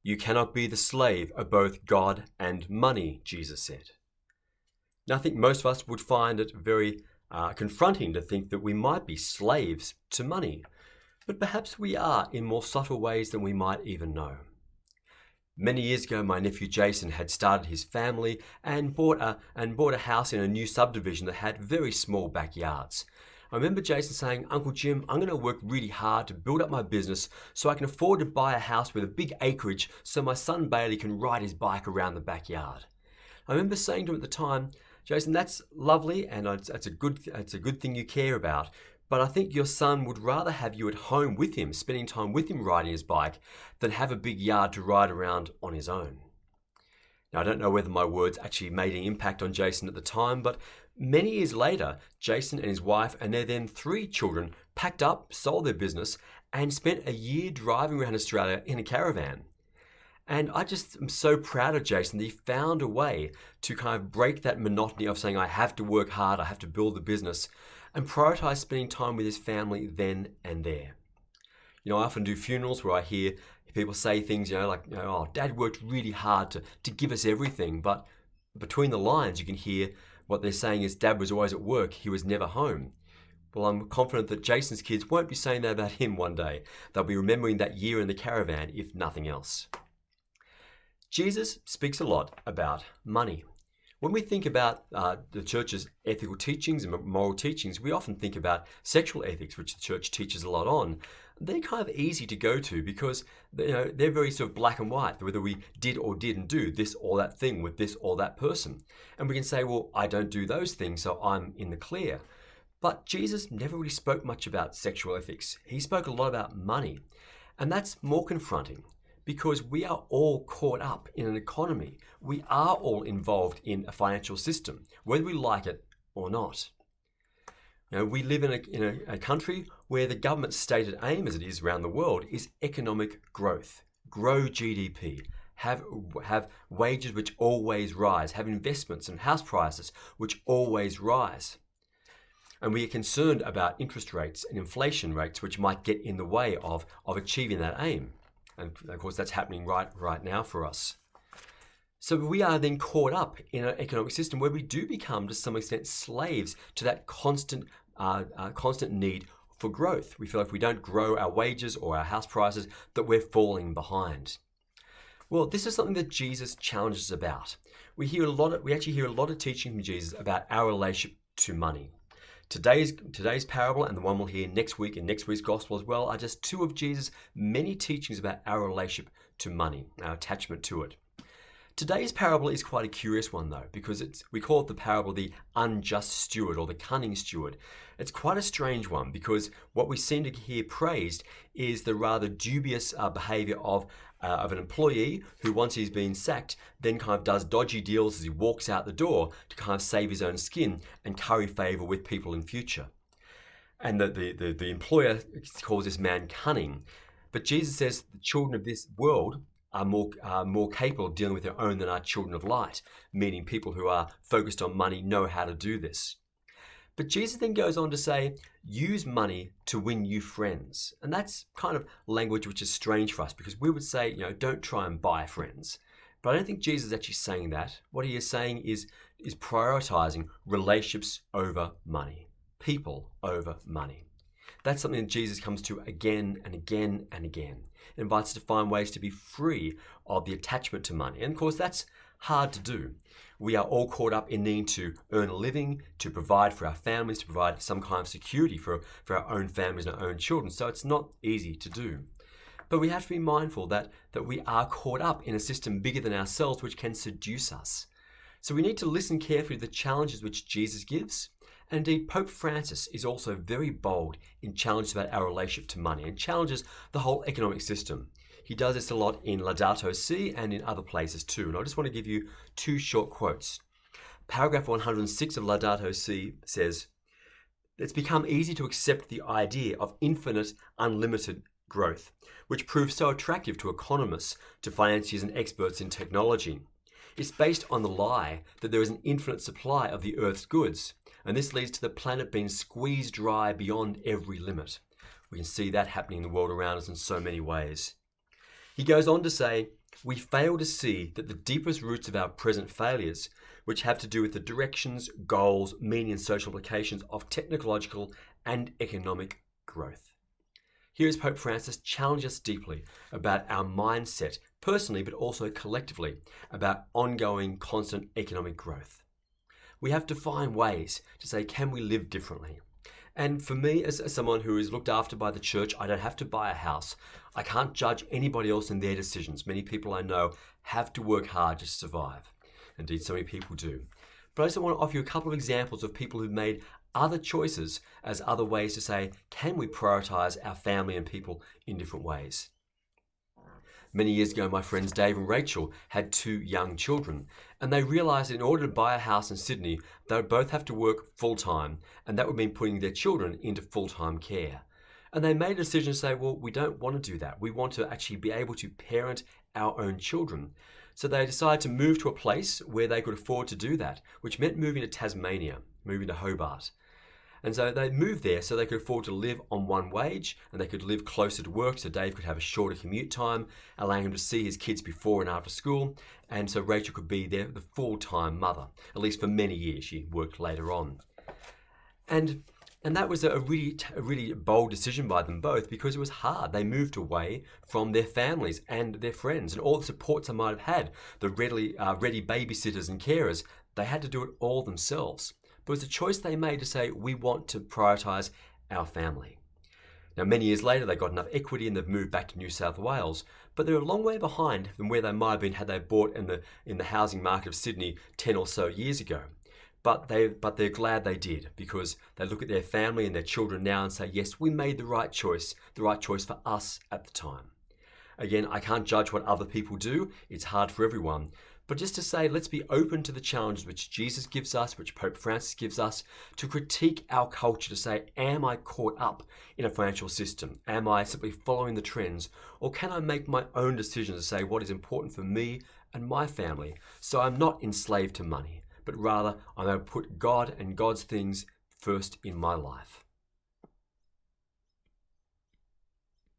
You cannot be the slave of both God and money, Jesus said. Now, I think most of us would find it very confronting to think that we might be slaves to money, but perhaps we are in more subtle ways than we might even know. Many years ago, my nephew Jason had started his family and bought a house in a new subdivision that had very small backyards. I remember Jason saying, "Uncle Jim, I'm going to work really hard to build up my business so I can afford to buy a house with a big acreage so my son Bailey can ride his bike around the backyard." I remember saying to him at the time, "Jason, that's lovely and it's a good thing you care about. But I think your son would rather have you at home with him, spending time with him riding his bike, than have a big yard to ride around on his own." Now, I don't know whether my words actually made an impact on Jason at the time, but many years later, Jason and his wife and their then 3 children packed up, sold their business, and spent a year driving around Australia in a caravan. And I just am so proud of Jason that he found a way to kind of break that monotony of saying, I have to work hard, I have to build the business, and prioritize spending time with his family then and there. I often do funerals where I hear people say things, like, "Oh, Dad worked really hard to give us everything." But between the lines, you can hear what they're saying is Dad was always at work, he was never home. Well, I'm confident that Jason's kids won't be saying that about him one day. They'll be remembering that year in the caravan, if nothing else. Jesus speaks a lot about money. When we think about the church's ethical teachings and moral teachings, we often think about sexual ethics, which the church teaches a lot on. They're kind of easy to go to because they're very sort of black and white, whether we did or didn't do this or that thing with this or that person. And we can say, well, I don't do those things, so I'm in the clear. But Jesus never really spoke much about sexual ethics. He spoke a lot about money. And that's more confronting, because we are all caught up in an economy. We are all involved in a financial system, whether we like it or not. We live in a country where the government's stated aim, as it is around the world, is economic growth. Grow GDP, have wages which always rise, have investments and house prices which always rise. And we are concerned about interest rates and inflation rates which might get in the way of achieving that aim. And of course, that's happening right now for us. So we are then caught up in an economic system where we do become, to some extent, slaves to that constant need for growth. We feel like if we don't grow our wages or our house prices, that we're falling behind. Well, this is something that Jesus challenges about. We actually hear a lot of teaching from Jesus about our relationship to money. Today's parable and the one we'll hear next week in next week's gospel as well are just 2 of Jesus' many teachings about our relationship to money, our attachment to it. Today's parable is quite a curious one though, because we call it the parable of the unjust steward or the cunning steward. It's quite a strange one because what we seem to hear praised is the rather dubious behavior of an employee who, once he's been sacked, then kind of does dodgy deals as he walks out the door to kind of save his own skin and curry favor with people in future. And the employer calls this man cunning. But Jesus says the children of this world are more capable of dealing with their own than our children of light, meaning people who are focused on money know how to do this. But Jesus then goes on to say, use money to win you friends. And that's kind of language which is strange for us because we would say, don't try and buy friends. But I don't think Jesus is actually saying that. What he is saying is prioritizing relationships over money, people over money. That's something that Jesus comes to again and again and again. It invites us to find ways to be free of the attachment to money. And of course, that's hard to do. We are all caught up in needing to earn a living, to provide for our families, to provide some kind of security for our own families and our own children. So it's not easy to do. But we have to be mindful that we are caught up in a system bigger than ourselves, which can seduce us. So we need to listen carefully to the challenges which Jesus gives. And indeed, Pope Francis is also very bold in challenges about our relationship to money and challenges the whole economic system. He does this a lot in Laudato Si and in other places too. And I just want to give you 2 short quotes. Paragraph 106 of Laudato Si says, "It's become easy to accept the idea of infinite, unlimited growth, which proves so attractive to economists, to financiers and experts in technology. It's based on the lie that there is an infinite supply of the Earth's goods, and this leads to the planet being squeezed dry beyond every limit." We can see that happening in the world around us in so many ways. He goes on to say, we fail to see that the deepest roots of our present failures, which have to do with the directions, goals, meaning and social implications of technological and economic growth. Here is Pope Francis challenge us deeply about our mindset, personally but also collectively, about ongoing constant economic growth. We have to find ways to say, can we live differently? And for me, as someone who is looked after by the church, I don't have to buy a house. I can't judge anybody else in their decisions. Many people I know have to work hard to survive. Indeed, so many people do. But I just want to offer you a couple of examples of people who've made other choices as other ways to say, can we prioritize our family and people in different ways? Many years ago, my friends Dave and Rachel had 2 young children, and they realized that in order to buy a house in Sydney, they would both have to work full-time, and that would mean putting their children into full-time care. And they made a decision to say, well, we don't want to do that. We want to actually be able to parent our own children. So they decided to move to a place where they could afford to do that, which meant moving to Tasmania, moving to Hobart. And so they moved there so they could afford to live on one wage and they could live closer to work so Dave could have a shorter commute time, allowing him to see his kids before and after school. And so Rachel could be there, the full-time mother, at least for many years. She worked later on. And that was a really bold decision by them both because it was hard. They moved away from their families and their friends and all the supports they might have had, the ready babysitters and carers. They had to do it all themselves. But it was a choice they made to say, we want to prioritize our family. Now, many years later, they got enough equity and they've moved back to New South Wales, but they're a long way behind than where they might have been had they bought in the housing market of Sydney 10 or so years ago. But they're glad they did because they look at their family and their children now and say, yes, we made the right choice for us at the time. Again, I can't judge what other people do. It's hard for everyone. But just to say, let's be open to the challenges which Jesus gives us, which Pope Francis gives us, to critique our culture, to say, am I caught up in a financial system? Am I simply following the trends? Or can I make my own decisions to say what is important for me and my family so I'm not enslaved to money, but rather I'm going to put God and God's things first in my life?